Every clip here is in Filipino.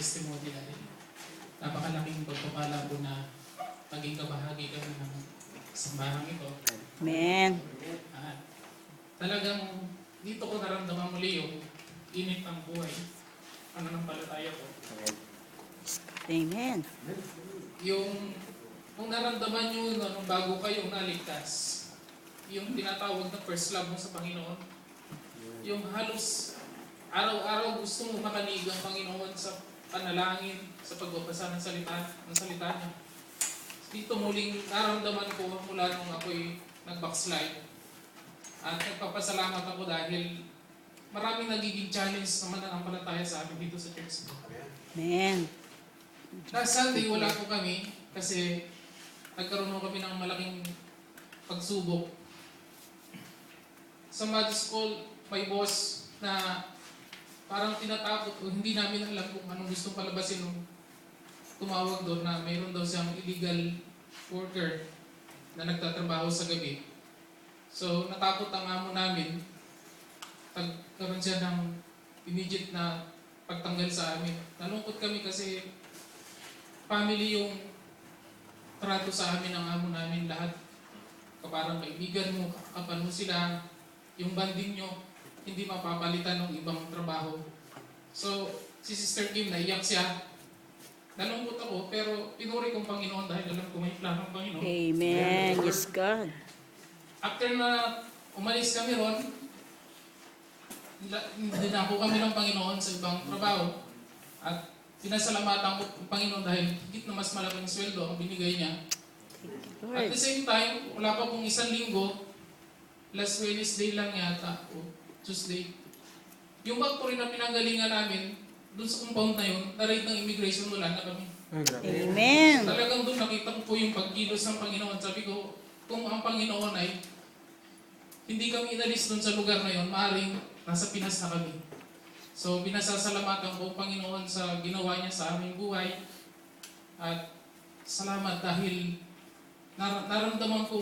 testimony dahil napakalaking pagpapala po na maging kabahagi kami ng sambahan ito. Amen. At talagang dito ko naramdaman muli yung init ng buhay. Pananampalataya ko. Amen. Yung kung naramdaman nyo nung bago kayong naligtas, yung tinatawag na first love mo sa Panginoon, yung halos araw-araw gusto mo makanig ang Panginoon sa panalangin, sa pagbabasa ng salita niya. Dito muling naramdaman ko mula nung ako'y nag-backslide. At nagpapasalamat ako dahil maraming nagiging challenge na mananampalataya sa amin dito sa church. Amen. Last Sunday wala po kami kasi nagkaroon kami ng malaking pagsubok. Sa Mad School, may boss na parang tinatakot o hindi namin alam kung anong gustong palabasin nung tumawag doon na mayroon daw siyang illegal worker na nagtatrabaho sa gabi. So, natakot ang amo namin. Nagkaroon siya ng immediate na pagtanggal sa amin. Nalungkot kami kasi family yung trato sa amin ng amo namin lahat. Kaparang kaibigan mo, kapal mo sila, yung banding nyo, hindi mapapalitan ng ibang trabaho. So, si Sister Kim, naiyak siya. Nalungkot ako, pero pinuri kong Panginoon dahil alam ko may plano ng Panginoon. Amen. Yes, God. After na umalis kami ron, dinako kami ng Panginoon sa ibang trabaho. At pinasalamatan ko ang Panginoon dahil higit na mas malaking sweldo ang binigay niya. At the same time, wala pa pong isang linggo, last Wednesday lang yata, o Tuesday, yung factory na pinanggalingan namin, doon sa compound na yun, na-raid ng immigration, wala na kami. Amen. Talagang doon nakita ko po yung pagkilos ng Panginoon. Sabi ko, kung ang Panginoon ay hindi kami inalis doon sa lugar na yun, maaaring nasa Pinas na kami. So, binasasalamatan ko ang Panginoon sa ginawa niya sa aming buhay. At salamat dahil naramdaman ko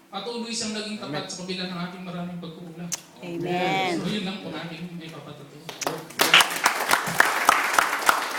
patuloy siyang naging tapat sa kabila ng ating maraming pagkukulang. Amen. So, yun lang po natin may papatutunan.